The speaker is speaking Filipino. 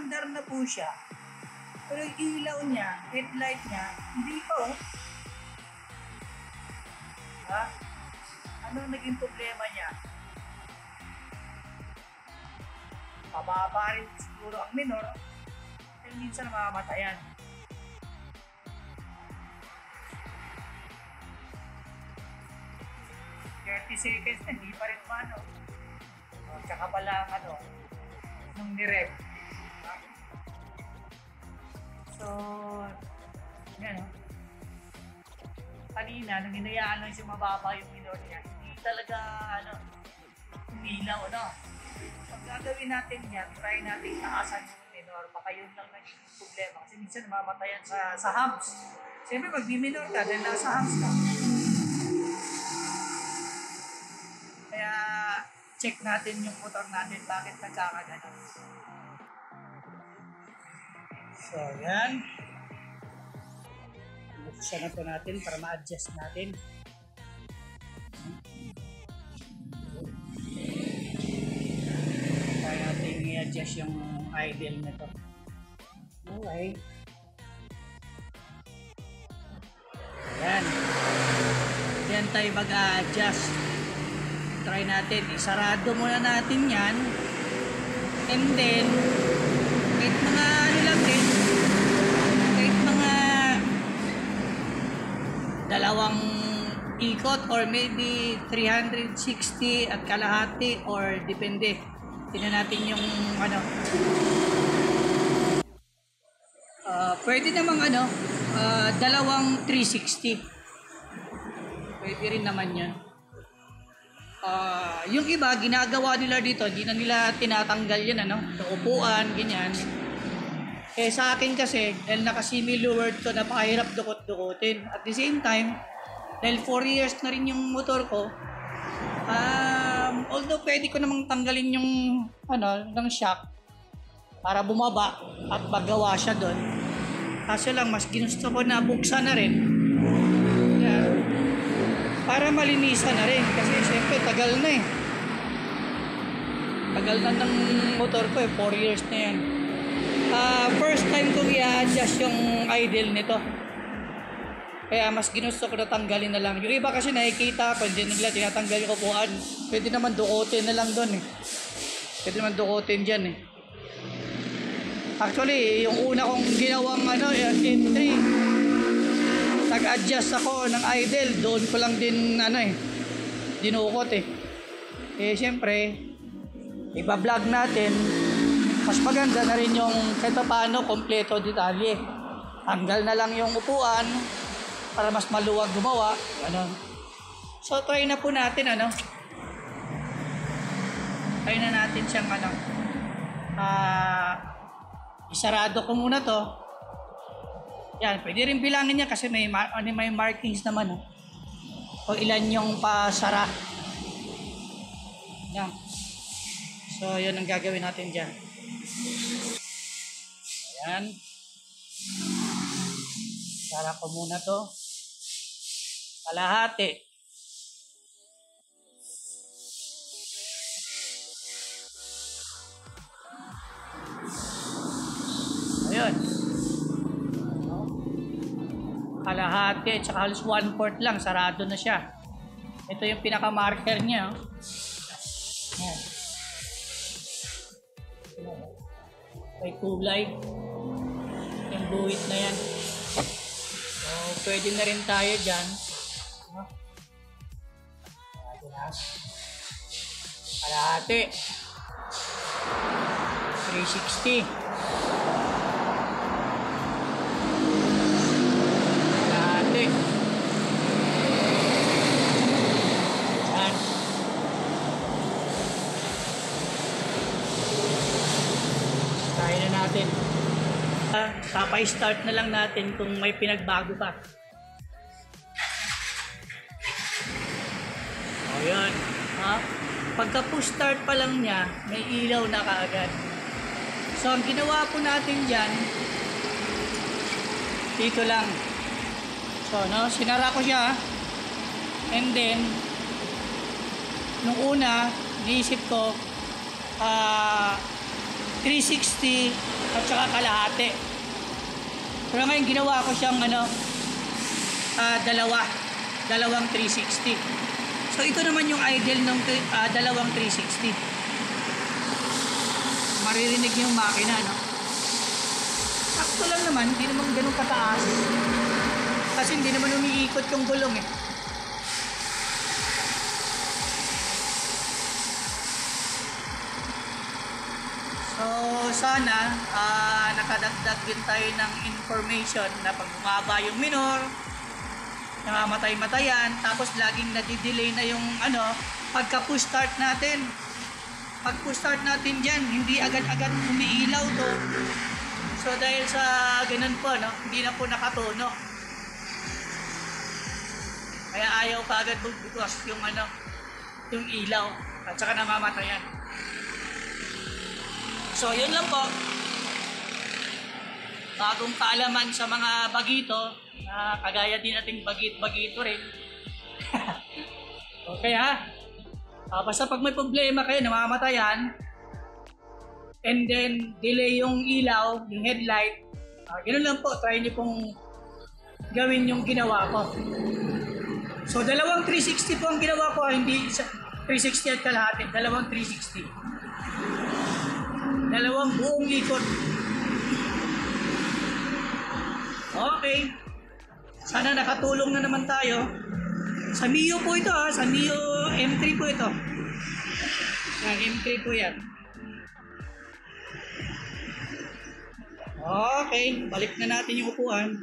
Umaandar na po siya. Pero yung ilaw niya, headlight niya, hindi pa oh. Ha? Ano naging problema niya? Pababa rin siguro ang minor. Kaya minsan mamamatayan. Seconds na, hindi pa rin paano. Tsaka pala ang nung nirep. So, yan o. Kanina, nung hinayaan lang siya mababa yung minor niya, hindi talaga, umilaw, Pag gagawin natin yan, try natin taasan yung minor, baka yun lang naging problema. Kasi minsan mamatayan sa humps. Siyempre, pag di-minor ka, dahil nasa humps ka. Kaya, check natin yung motor natin, bakit nagkakaganon. So, yan. Buksan na po natin para ma-adjust natin. Kaya natin i-adjust yung idle na to. Okay. Yan. Yan tayo mag-a-adjust. Try natin. Isarado muna natin yan. And then, kahit mga lang din, kahit mga dalawang ikot or maybe 360 at kalahati or depende. Tingnan natin yung pwede namang dalawang 360. Pwede rin naman yan. Yung iba, ginagawa nila dito, hindi na nila tinatanggal yan, upuan, ganyan. Sa akin kasi, dahil naka-semi lowered to, napakahirap dukot-dukutin. At the same time, dahil 4 years na rin yung motor ko, although pwede ko namang tanggalin yung, ng shock, para bumaba at magawa siya doon. Kaso lang, mas ginusto ko na buksan na rin. Para malinisan na rin. Kasi siyempre, tagal na eh. Tagal na ng motor ko 4 years na yan. First time ko i-adjust yung idle nito. Kaya mas ginusto ko na tanggalin na lang. Yung iba kasi nakikita ko, hindi nila tinatanggal yung upuan. Pwede naman dukutin na lang doon eh. Pwede naman dukutin dyan eh. Actually, yung una kong ginawang entry, nag-adjust ako ng idle, doon ko lang din dinukot eh. Siyempre, iba-vlog natin, mas maganda na rin yung kahit paano kompleto detalye. Tanggal na lang yung upuan para mas maluwag gumawa. So try na po natin try na natin siyang isarado ko muna to. Yan, pwede rin bilangin niya kasi may markings naman o ilan yung pasara. Yan. So, yun ang gagawin natin dyan. Ayan. Sara ko muna to. Kalahati. Ayun. Kalahati at saka halos 1/4 lang, sarado na siya. Ito yung pinaka-marker niya. Ayan. May kulay. Yung buhit na yan. So, pwede na rin tayo dyan. Kalahati. 360. Tapay-start na lang natin kung may pinagbago pa. O yan. Pagka push start pa lang niya, may ilaw na kaagad. So ang ginawa po natin dyan, dito lang. So sinara ko siya. And then, nung una, naisip ko, 360 at saka kalahati. Pero ngayon ginawa ko siyang dalawang 360. So ito naman yung idle ng dalawang 360. Maririnig yung makina, no? Sakto lang naman, hindi naman ganun kataas. Kasi hindi naman umiikot yung gulong eh. So sana nakadagdag din tayo ng information na pag bumaba yung minor, namamatay-matayan, tapos laging nadidelay na yung pagka-push start natin. Pag push start natin dyan, hindi agad-agad umiilaw to. So dahil sa ganun po, hindi na po nakatono. Kaya ayaw ka agad bukas yung yung ilaw at saka namamatayan. So yun lang po. Bagong kaalaman sa mga bagito na kagaya din nating bagito rin. Okay ha? Basta pag may problema kayo, namamatayan, and then delay yung ilaw, yung headlight, ganoon lang po, try nyo pong gawin yung ginawa ko. So dalawang 360 po ang ginawa ko, hindi 360 at kalahati, dalawang 360. Dalawang buong ikot. Okay. Sana nakatulong na naman tayo. Sa Mio po ito sa Mio M3 po ito. Yan, M3 po yan. Okay, balik na natin yung upuan.